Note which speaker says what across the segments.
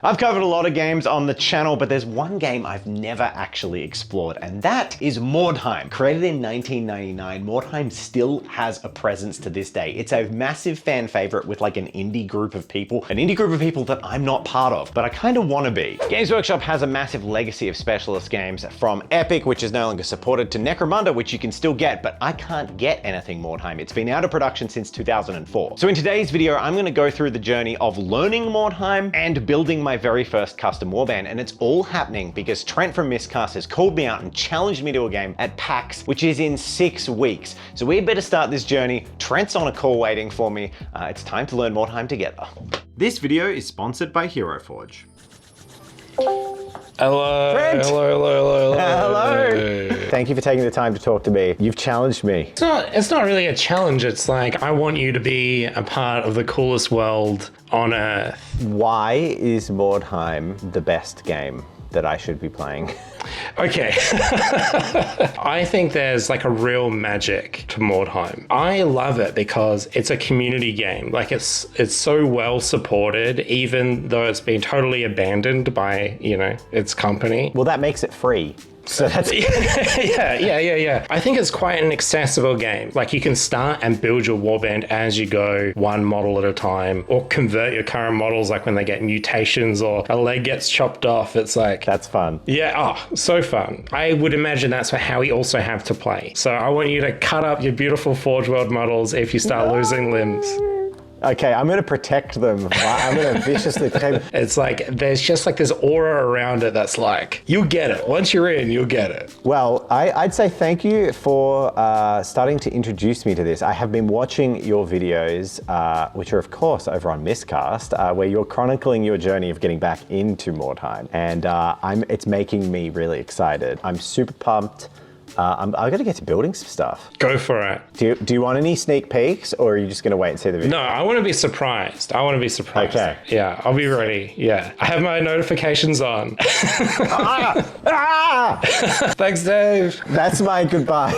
Speaker 1: I've covered a lot of games on the channel, but there's one game I've never actually explored, and that is Mordheim. Created in 1999, Mordheim still has a presence to this day. It's a massive fan favorite with like an indie group of people that I'm not part of, but I kind of want to be. Games Workshop has a massive legacy of specialist games, from Epic, which is no longer supported, to Necromunda, which you can still get, but I can't get anything Mordheim. It's been out of production since 2004. So in today's video, I'm going to go through the journey of learning Mordheim and building my very first custom warband, and it's all happening because Trent from Miscast has called me out and challenged me to a game at PAX, which is in 6 weeks. So we better start this journey. Trent's on a call waiting for me. It's time to learn Mordheim together. This video is sponsored by Hero Forge.
Speaker 2: Hello.
Speaker 1: Trent.
Speaker 2: Hello.
Speaker 1: Hello. Thank you for taking the time to talk to me. You've challenged me.
Speaker 2: It's not really a challenge. It's like, I want you to be a part of the coolest world on Earth.
Speaker 1: Why is Mordheim the best game that I should be playing?
Speaker 2: Okay. I think there's like a real magic to Mordheim. I love it because it's a community game. Like it's so well supported, even though it's been totally abandoned by, its company.
Speaker 1: Well, that makes it free. So that's
Speaker 2: yeah. I think it's quite an accessible game. Like you can start and build your warband as you go, one model at a time, or convert your current models like when they get mutations or a leg gets chopped off. It's like...
Speaker 1: That's fun.
Speaker 2: Yeah, so fun. I would imagine that's how we also have to play. So I want you to cut up your beautiful Forge World models if you start losing limbs.
Speaker 1: Okay, I'm gonna protect them. I'm gonna viciously protect them.
Speaker 2: It's like, there's just like this aura around it that's like, you'll get it. Once you're in, you'll get it.
Speaker 1: Well, I'd say thank you for starting to introduce me to this. I have been watching your videos, which are of course over on Miscast, where you're chronicling your journey of getting back into Mordheim. And it's making me really excited. I'm super pumped. I've got to get to building some stuff.
Speaker 2: Go for it.
Speaker 1: Do you want any sneak peeks, or are you just going to wait and see the video?
Speaker 2: No, I want to be surprised.
Speaker 1: Okay.
Speaker 2: Yeah, I'll be ready. Yeah. I have my notifications on. Thanks, Dave.
Speaker 1: That's my goodbye.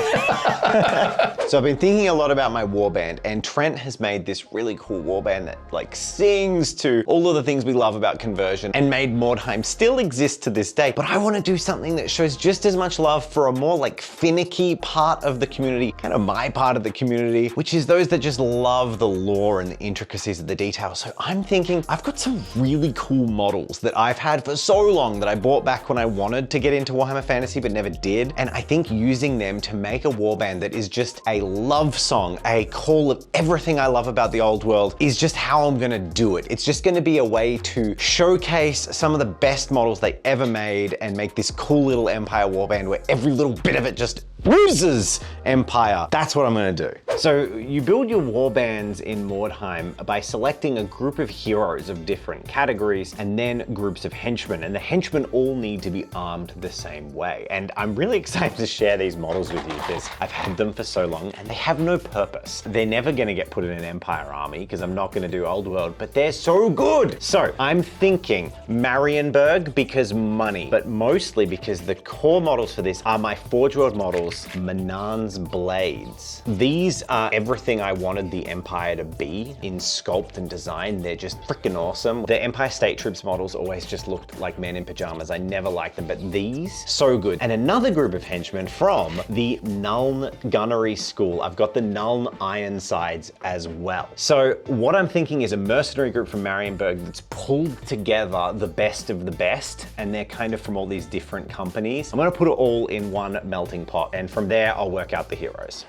Speaker 1: So I've been thinking a lot about my warband, and Trent has made this really cool warband that like sings to all of the things we love about conversion and made Mordheim still exist to this day. But I want to do something that shows just as much love for a more like finicky part of the community, kind of my part of the community, which is those that just love the lore and the intricacies of the details. So I'm thinking I've got some really cool models that I've had for so long that I bought back when I wanted to get into Warhammer Fantasy but never did. And I think using them to make a warband that is just a love song, a call of everything I love about the old world, is just how I'm gonna do it. It's just gonna be a way to showcase some of the best models they ever made and make this cool little Empire warband where every little bit of it just oozes Empire. That's what I'm gonna do. So you build your warbands in Mordheim by selecting a group of heroes of different categories and then groups of henchmen, and the henchmen all need to be armed the same way. And I'm really excited to share these models with you because I've had them for so long and they have no purpose. They're never gonna get put in an Empire army because I'm not gonna do Old World, but they're so good. So I'm thinking Marienburg because money, but mostly because the core models for this are my Forge World models, Manan's Blades. These are everything I wanted the Empire to be in sculpt and design. They're just freaking awesome. The Empire State Troops models always just looked like men in pajamas. I never liked them, but these, so good. And another group of henchmen from the Nuln Gunnery School. I've got the Nuln Ironsides as well. So what I'm thinking is a mercenary group from Marienburg that's pulled together the best of the best, and they're kind of from all these different companies. I'm gonna put it all in one melting pot, and from there, I'll work out the heroes.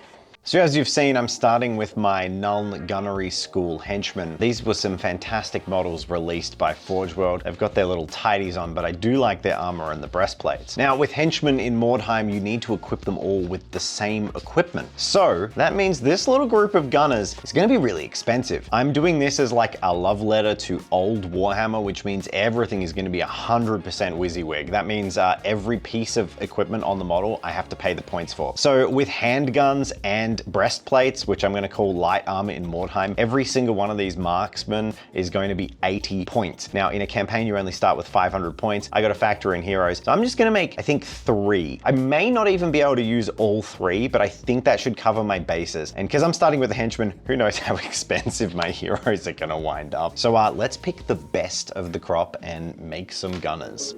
Speaker 1: So as you've seen, I'm starting with my Nuln Gunnery School henchmen. These were some fantastic models released by Forge World. They've got their little tidies on, but I do like their armor and the breastplates. Now with henchmen in Mordheim, you need to equip them all with the same equipment. So that means this little group of gunners is gonna be really expensive. I'm doing this as like a love letter to old Warhammer, which means everything is gonna be 100% WYSIWYG. That means every piece of equipment on the model, I have to pay the points for. So with handguns and and breastplates, which I'm going to call light armor in Mordheim. Every single one of these marksmen is going to be 80 points. Now, in a campaign, you only start with 500 points. I got to factor in heroes. So I'm just going to make, I think, 3. I may not even be able to use all 3, but I think that should cover my bases. And because I'm starting with a henchman, who knows how expensive my heroes are going to wind up. So let's pick the best of the crop and make some gunners.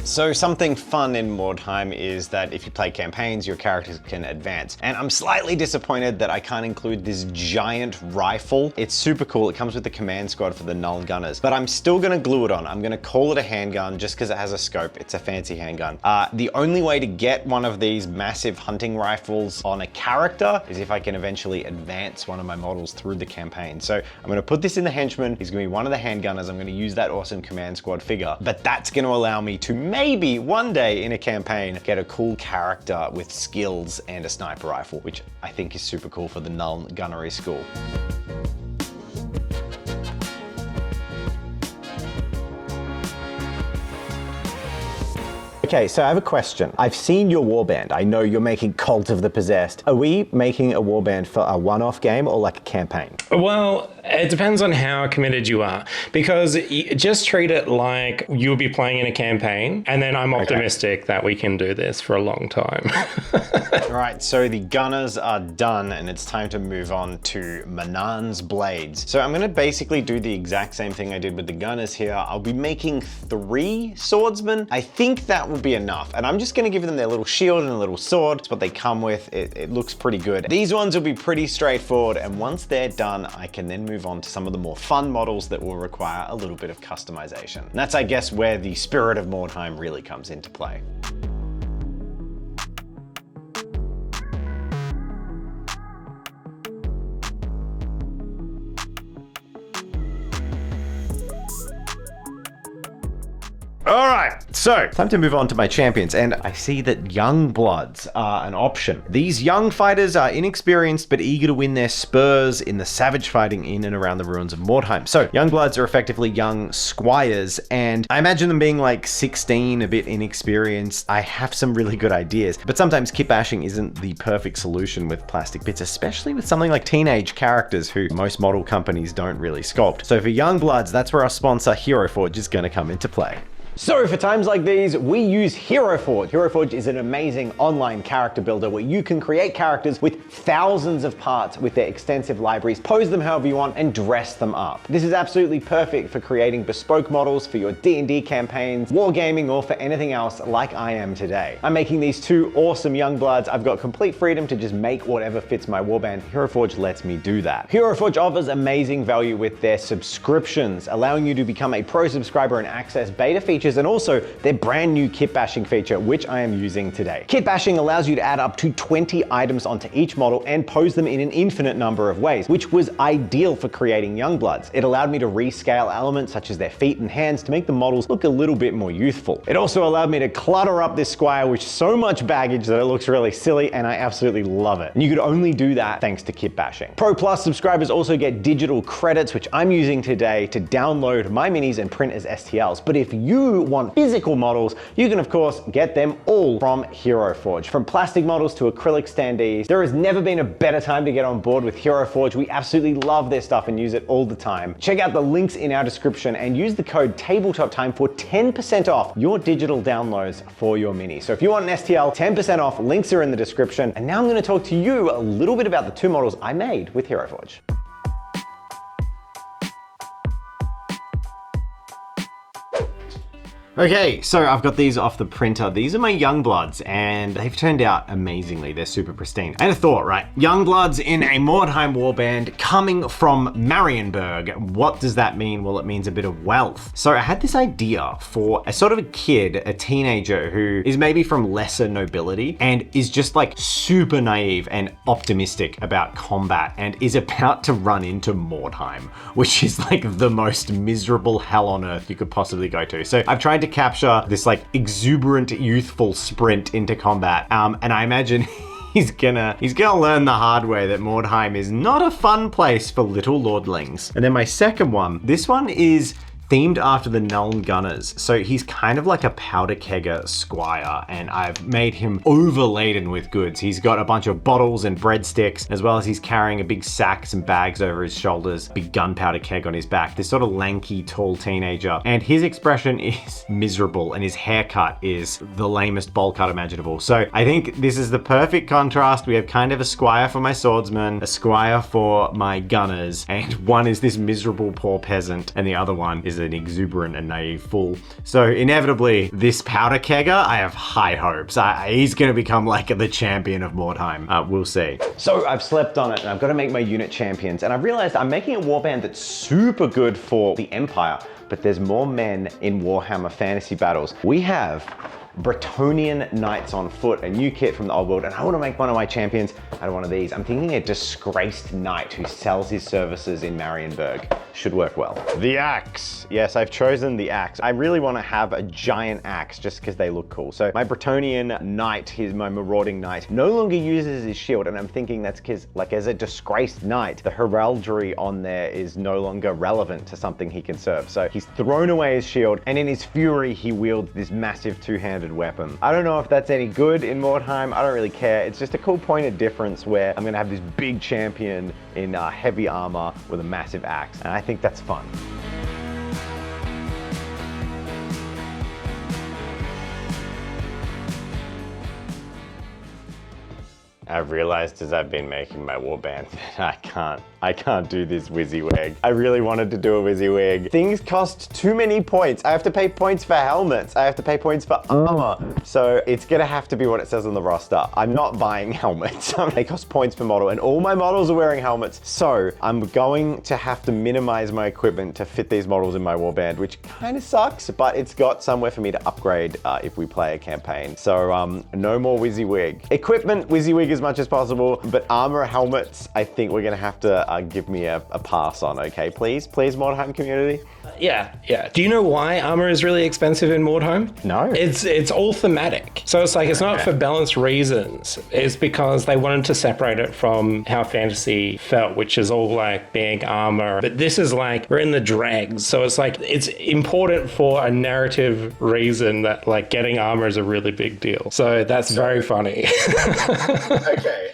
Speaker 1: So something fun in Mordheim is that if you play campaigns, your characters can advance. And I'm slightly disappointed that I can't include this giant rifle. It's super cool. It comes with the command squad for the Null Gunners, but I'm still gonna glue it on. I'm gonna call it a handgun just because it has a scope. It's a fancy handgun. The only way to get one of these massive hunting rifles on a character is if I can eventually advance one of my models through the campaign. So I'm gonna put this in the henchman. He's gonna be one of the handgunners. I'm gonna use that awesome command squad figure, but that's gonna allow me to maybe one day in a campaign get a cool character with skills and a sniper rifle, which I think is super cool for the Null Gunnery School. Okay, so I have a question. I've seen your warband. I know you're making Cult of the Possessed. Are we making a warband for a one-off game or like a campaign?
Speaker 2: Well, it depends on how committed you are, because just treat it like you'll be playing in a campaign, and then I'm optimistic that we can do this for a long time.
Speaker 1: All right, so the gunners are done, and it's time to move on to Manan's blades. So I'm gonna basically do the exact same thing I did with the gunners here. I'll be making 3 swordsmen. I think that will be enough, and I'm just gonna give them their little shield and a little sword. It's what they come with. It looks pretty good. These ones will be pretty straightforward, and once they're done, I can then move on to some of the more fun models that will require a little bit of customization. And that's, I guess, where the spirit of Mordheim really comes into play. All right, so time to move on to my champions, and I see that young bloods are an option. These young fighters are inexperienced but eager to win their spurs in the savage fighting in and around the ruins of Mordheim. So young bloods are effectively young squires, and I imagine them being like 16, a bit inexperienced. I have some really good ideas, but sometimes kit bashing isn't the perfect solution with plastic bits, especially with something like teenage characters who most model companies don't really sculpt. So for young bloods, that's where our sponsor Hero Forge is going to come into play. So for times like these, we use Hero Forge. Hero Forge is an amazing online character builder where you can create characters with thousands of parts with their extensive libraries, pose them however you want, and dress them up. This is absolutely perfect for creating bespoke models for your D&D campaigns, wargaming, or for anything else like I am today. I'm making these 2 awesome young bloods. I've got complete freedom to just make whatever fits my warband. Hero Forge lets me do that. Hero Forge offers amazing value with their subscriptions, allowing you to become a pro subscriber and access beta features, and also their brand new kit bashing feature, which I am using today. Kit bashing allows you to add up to 20 items onto each model and pose them in an infinite number of ways, which was ideal for creating young bloods. It allowed me to rescale elements such as their feet and hands to make the models look a little bit more youthful. It also allowed me to clutter up this squire with so much baggage that it looks really silly, and I absolutely love it. And you could only do that thanks to kit bashing. Pro Plus subscribers also get digital credits, which I'm using today to download my minis and print as STLs. But if you want physical models, you can of course get them all from Hero Forge. From plastic models to acrylic standees, there has never been a better time to get on board with Hero Forge. We absolutely love their stuff and use it all the time. Check out the links in our description and use the code TABLETOPTIME for 10% off your digital downloads for your mini. So if you want an STL, 10% off, links are in the description. And now I'm gonna talk to you a little bit about the 2 models I made with Hero Forge. Okay, so I've got these off the printer. These are my Youngbloods, and they've turned out amazingly. They're super pristine. I had a thought, right? Youngbloods in a Mordheim warband coming from Marienburg. What does that mean? Well, it means a bit of wealth. So I had this idea for a sort of a kid, a teenager who is maybe from lesser nobility and is just like super naive and optimistic about combat and is about to run into Mordheim, which is like the most miserable hell on earth you could possibly go to. So I've tried to capture this like exuberant, youthful sprint into combat. And I imagine he's gonna learn the hard way that Mordheim is not a fun place for little lordlings. And then my second one, this one is themed after the Nuln Gunners. So he's kind of like a powder kegger squire, and I've made him overladen with goods. He's got a bunch of bottles and breadsticks, as well as he's carrying a big sack and bags over his shoulders, big gunpowder keg on his back, this sort of lanky, tall teenager. And his expression is miserable, and his haircut is the lamest bowl cut imaginable. So I think this is the perfect contrast. We have kind of a squire for my swordsman, a squire for my gunners, and one is this miserable poor peasant, and the other one is an exuberant and naive fool. So inevitably, this powder kegger, I have high hopes. He's going to become like the champion of Mordheim. We'll see. So I've slept on it, and I've got to make my unit champions, and I've realized I'm making a warband that's super good for the Empire, but there's more men in Warhammer Fantasy Battles. We have Bretonnian Knights on Foot, a new kit from the old world, and I want to make one of my champions out of one of these. I'm thinking a disgraced knight who sells his services in Marienburg. Should work well. The axe. Yes, I've chosen the axe. I really want to have a giant axe just because they look cool. So my Bretonnian knight, my marauding knight, no longer uses his shield, and I'm thinking that's because, like, as a disgraced knight, the heraldry on there is no longer relevant to something he can serve. So he's thrown away his shield, and in his fury, he wields this massive two-handed weapon. I don't know if that's any good in Mordheim. I don't really care. It's just a cool point of difference where I'm gonna have this big champion in heavy armor with a massive axe, and I think that's fun. I've realized as I've been making my warband that I can't do this WYSIWYG. I really wanted to do a WYSIWYG. Things cost too many points. I have to pay points for helmets. I have to pay points for armor. So it's gonna have to be what it says on the roster. I'm not buying helmets. They cost points per model, and all my models are wearing helmets. So I'm going to have to minimize my equipment to fit these models in my warband, which kind of sucks, but it's got somewhere for me to upgrade if we play a campaign. So no more WYSIWYG. Equipment, WYSIWYG as much as possible, but armor, helmets, I think we're gonna have to give me a pass on, okay? Please, Mordheim community?
Speaker 2: Yeah. Do you know why armor is really expensive in Mordheim?
Speaker 1: No.
Speaker 2: It's all thematic. So it's like, it's not for balanced reasons. It's because they wanted to separate it from how fantasy felt, which is all like big armor. But this is like, we're in the dregs. So it's like, it's important for a narrative reason that like getting armor is a really big deal. So that's very funny.
Speaker 1: Okay.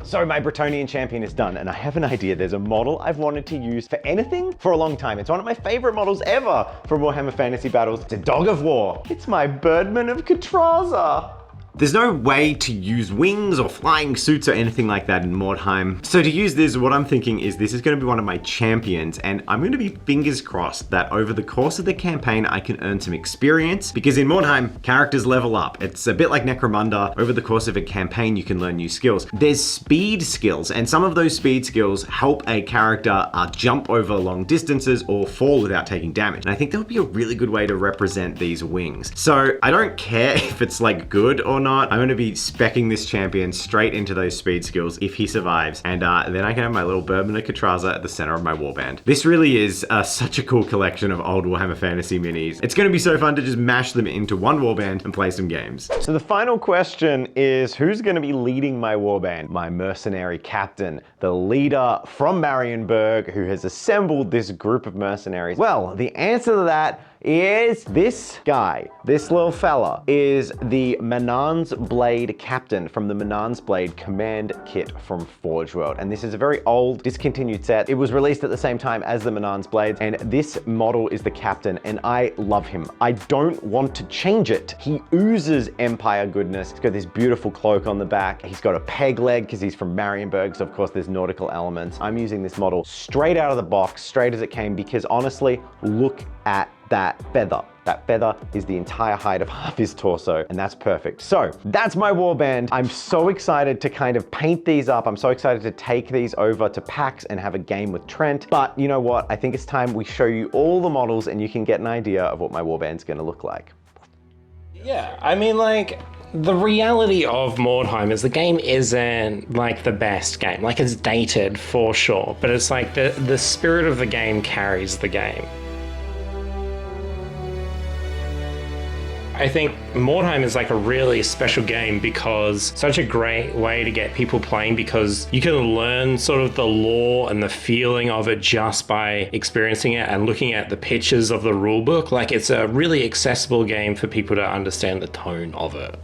Speaker 1: So my Bretonnian champion is done, and I have an idea. There's a model I've wanted to use for anything for a long time. It's one of my favorite models ever for Warhammer Fantasy Battles. It's a dog of war. It's my Birdman of Katraza. There's no way to use wings or flying suits or anything like that in Mordheim. So to use this, what I'm thinking is this is going to be one of my champions, and I'm going to be fingers crossed that over the course of the campaign, I can earn some experience, because in Mordheim, characters level up. It's a bit like Necromunda. Over the course of a campaign, you can learn new skills. There's speed skills, and some of those speed skills help a character jump over long distances or fall without taking damage. And I think that would be a really good way to represent these wings. So I don't care if it's like good or not. I'm going to be speccing this champion straight into those speed skills if he survives, and then I can have my little Birdman of Katraza at the center of my warband. This really is such a cool collection of old Warhammer Fantasy minis. It's going to be so fun to just mash them into one warband and play some games. So the final question is, who's going to be leading my warband? My mercenary captain, the leader from Marienburg who has assembled this group of mercenaries. Well, the answer to that is this guy. This little fella is the Manan's Blade captain from the Manan's Blade command kit from Forge World. And this is a very old, discontinued set. It was released at the same time as the Manan's Blades, and this model is the captain, and I love him. I don't want to change it. He oozes Empire goodness. He's got this beautiful cloak on the back. He's got a peg leg because he's from Marienburg, so of course there's nautical elements. I'm using this model straight out of the box, straight as it came, because honestly, look at that feather. That feather is the entire height of half his torso, and that's perfect. So that's my warband. I'm so excited to kind of paint these up. I'm so excited to take these over to PAX and have a game with Trent. But you know what? I think it's time we show you all the models and you can get an idea of what my warband's gonna look like.
Speaker 2: Yeah, I mean, like, the reality of Mordheim is the game isn't like the best game. Like, it's dated for sure, but it's like the spirit of the game carries the game. I think Mordheim is like a really special game because such a great way to get people playing, because you can learn sort of the lore and the feeling of it just by experiencing it and looking at the pictures of the rulebook. Like, it's a really accessible game for people to understand the tone of it.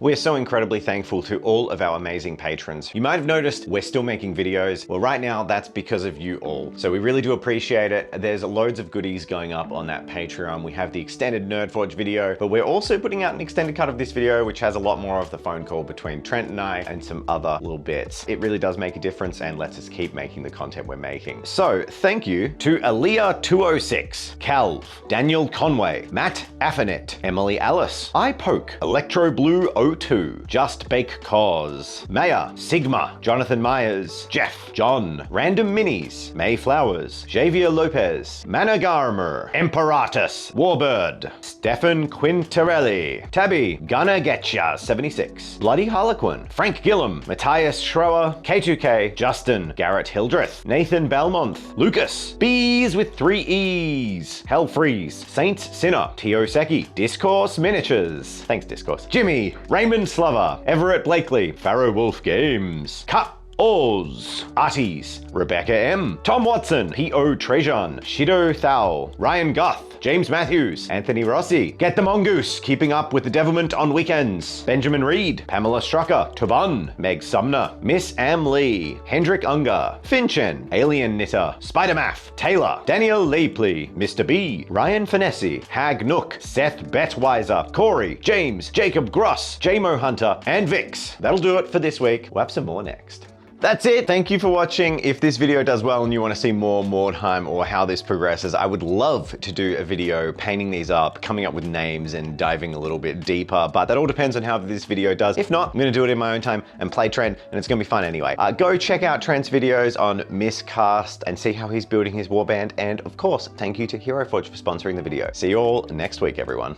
Speaker 1: We're so incredibly thankful to all of our amazing patrons. You might have noticed we're still making videos. Well, right now that's because of you all. So we really do appreciate it. There's loads of goodies going up on that Patreon. We have the extended Nerdforge video, but we're also putting out an extended cut of this video, which has a lot more of the phone call between Trent and I and some other little bits. It really does make a difference and lets us keep making the content we're making. So thank you to Aaliyah206, Calv, Daniel Conway, Matt Affinet, Emily Alice, iPoke, Electro Blue 02, Just Bake Cause, Maya, Sigma, Jonathan Myers, Jeff, John, Random Minis, May Flowers, Javier Lopez, Managarmer, Imperatus, Warbird, Stefan Quintarelli, Tabby, Gonna Getcha 76, Bloody Harlequin, Frank Gillum, Matthias Schroer, K2K, Justin, Garrett Hildreth, Nathan Belmonth, Lucas, Bees with 3 E's, Hellfreeze, Saints Sinner, Tio Seki, Discourse Miniatures, thanks Discourse, Jimmy, Raymond Slover, Everett Blakely, Pharaoh Wolf Games, Cut Oz, Arties, Rebecca M, Tom Watson, P.O. Trejan, Shido Thal, Ryan Guth, James Matthews, Anthony Rossi, Get the Mongoose, Keeping Up with the Devilment on Weekends, Benjamin Reed, Pamela Strucker, Tuban, Meg Sumner, Miss Am Lee, Hendrik Unger, Finchen, Alien Knitter, Spider-Math, Taylor, Daniel Leapley, Mr. B, Ryan Finesse, Hag Nook, Seth Betweiser, Corey, James, Jacob Gross, JMO Hunter, and Vix. That'll do it for this week. We'll have some more next. That's it. Thank you for watching. If this video does well and you want to see more Mordheim or how this progresses, I would love to do a video painting these up, coming up with names and diving a little bit deeper, but that all depends on how this video does. If not, I'm going to do it in my own time and play Trent, and it's going to be fun anyway. Go check out Trent's videos on Miscast and see how he's building his warband. And of course, thank you to HeroForge for sponsoring the video. See you all next week, everyone.